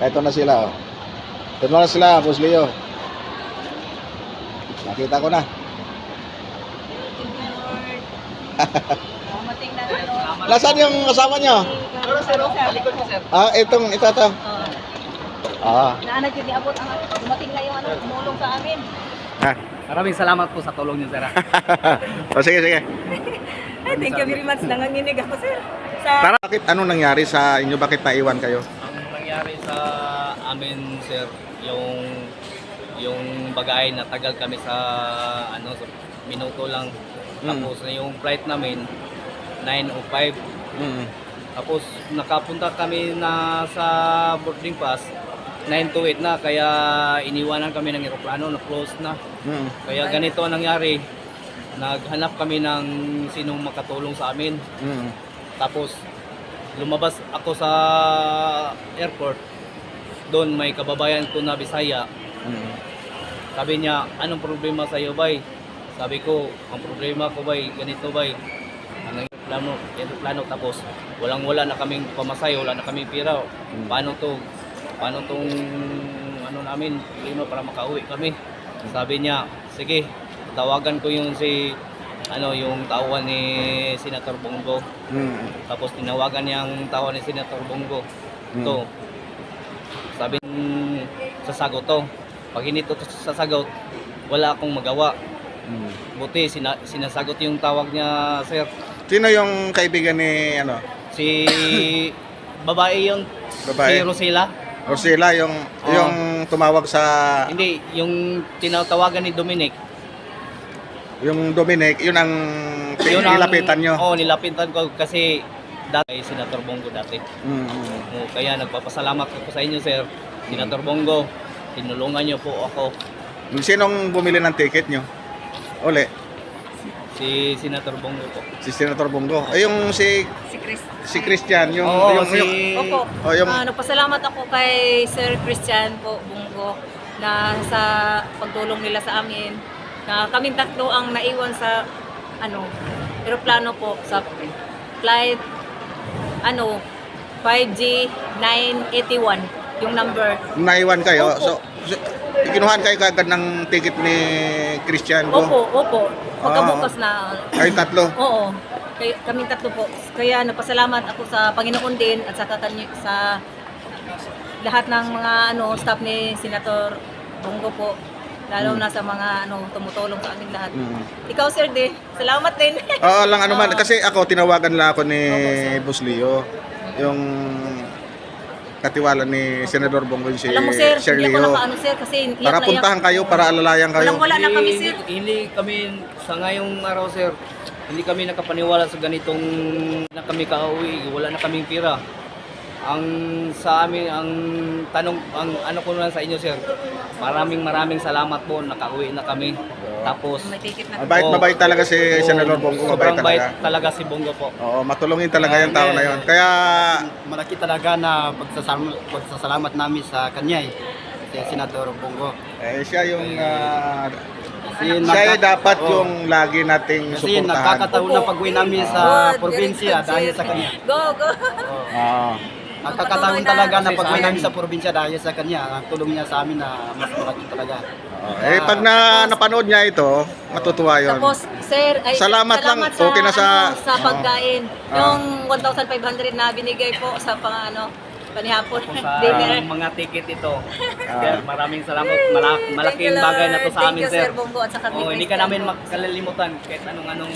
Ito na sila, oh. Ito na sila, Boss Leo. Nakita ko na. Nasaan yung kasama nyo? Ito. Naanak yun, niabot ang dumating na yung tumulong sa amin. Maraming salamat po sa tulong niyo, sir. Sige. Thank you very much. Nanganginig ako, sir. Bakit anong nangyari sa inyo? Bakit naiwan kayo? Ang nangyari sa amin, sir, yung bagay na tagal kami sa minuto lang. Tapos yung flight namin 9:05. Tapos nakapunta kami na sa boarding pass 9:08 na, kaya iniwanan kami ng eroplano, na-close na. Kaya ganito ang nangyari. Naghanap kami ng sinong makatulong sa amin. Tapos lumabas ako sa airport. Doon may kababayan ko na Bisaya. Sabi niya, anong problema sa iyo, bay? Sabi ko, ang problema ko, bay, ganito, bay. Ang aeroplano, tapos wala na kaming pamasay, wala na kaming pira. Paano tong namin, problema para makauwi kami. Sabi niya, sige, tawagan ko yung yung tauhan ni Senator Bongo. Tapos tinawagan niya ang tauhan ni Senator Bongo. Ito, sabi sasagot to. Pag hindi to sasagot, wala akong magawa. Buti sinasagot yung tawag niya, sir. Sino yung kaibigan ni Si babae yun. Babae? Si Rosela. Rosela, yung tumawag sa... Hindi, yung tinatawagan ni Dominic. Yung Dominic, yun ang nilapitan nyo. Oo, nilapitan ko kasi dati Senator Bongo dati. Kaya nagpapasalamat ko sa inyo, sir. Senator Bongo, tinulungan niyo po ako. Sinong bumili ng ticket nyo? Uli? Si Senator Bongo po. Si Senator Bongo. Yung si Christian, Opo. yung Nagpasalamat ako kay Sir Christian po, Bongo, na sa pagtulong nila sa amin. Na kaming tatlo ang naiwan sa eroplano po sa flight 5G 981 yung number. naiwan kayo. Opo. So kinuhaan kayo kagad ng ticket ni Christian ko. Opo. Pagkabukas na. Kayo tatlo. Oo. Kaming tatlo po. Kaya nagpasalamat ako sa Panginoon din at sa lahat ng mga staff ni Senator Bongo po. Lalo na sa mga tumutulong sa amin lahat. Ikaw, sir, salamat din. Oo, lang man. Kasi ako, tinawagan lang ako ni Boss Leo. Yung katiwala ni Senador Bongo, si Alam mo, sir, Sir hindi Leo. ako sir, kasi Para puntahan kayo, para alalayan kayo. Wala na kami, sir. Hindi kami, sa ngayong araw, sir, hindi kami nakapaniwala sa ganitong na kami kauwi, wala na kaming pira. Ang sa amin, ang ano ko na sa inyo, sir, maraming salamat po, nakauwi na kami. Tapos May ticket na. Mabait talaga si Senador Bongo. Sobrang Mabait bait talaga. talaga si Bongo po. Oo, matulungin talaga yung tao na yun. Kaya Malaki talaga na pagsasalamat namin sa kanya si Senador Bongo. siya yung Kasi siya dapat yung lagi nating Kasi suportahan. nagkakataon na pag-uwi namin sa probinsya dahil sa kanya. Go! Oo. Nagkakataon talaga na pag-uwi namin sa probinsya dahil sa kanya. Ang tulong niya sa amin na mas malaki talaga. Pag napanood niya ito, matutuwa yun. Tapos, sir, Salamat lang. sa, Okay na sa- sa pagkain. Yung 1,500 na binigay po sa panihapon Sa dinner. mga ticket ito. Sir, maraming salamat. Malaking Thank you, bagay na to Lord. sa amin, Thank you, sir. Sir Bongo, at saka kay Hindi ka Christian namin po. makalilimutan kahit anong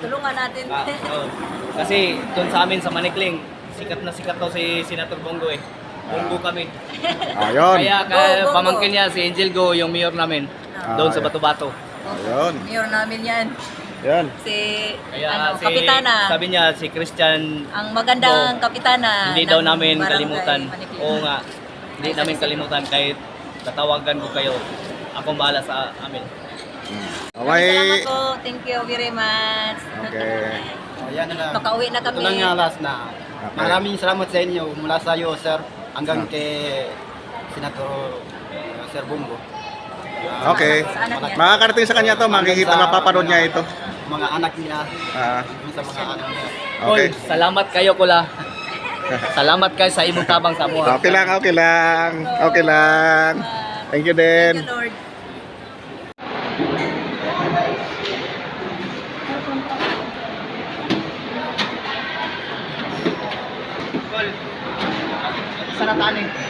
Tulungan natin. Kasi doon sa amin sa Manikling, sikat na sikat daw si Senator Bongo eh. Bongo kami. Ayun. Kaya Bongo. pamangkin niya si Angel Go, yung mayor namin, doon sa Bato-Bato. Ayun. Mayor namin yan. Yan. Si, Kaya Kapitana. sabi niya si Christian, Ang magandang Go. Kapitana. hindi daw ng namin Barangay kalimutan. Manikling. Oo nga, hindi namin kalimutan kahit tatawagan ko kayo. Akong bahala sa amin. Salamat Okay. po. Thank you very much. Okay. Yan na lang. Makauwi na Ito kami. lang yung last na. Maraming salamat sa inyo mula sa iyo, sir, hanggang kay Senator Sir Bongo. Okay. Sa anak niya. Makakarating sa kanya to, makikita, mapapanood niya ito. Mga anak niya, Ah, sa mga anak niya. okay. Salamat kayo, Kula. Salamat kay sa imong tabang sa amo. Okay lang, okay lang. Okay lang. Thank you din. Thank you, Lord. Saratanin.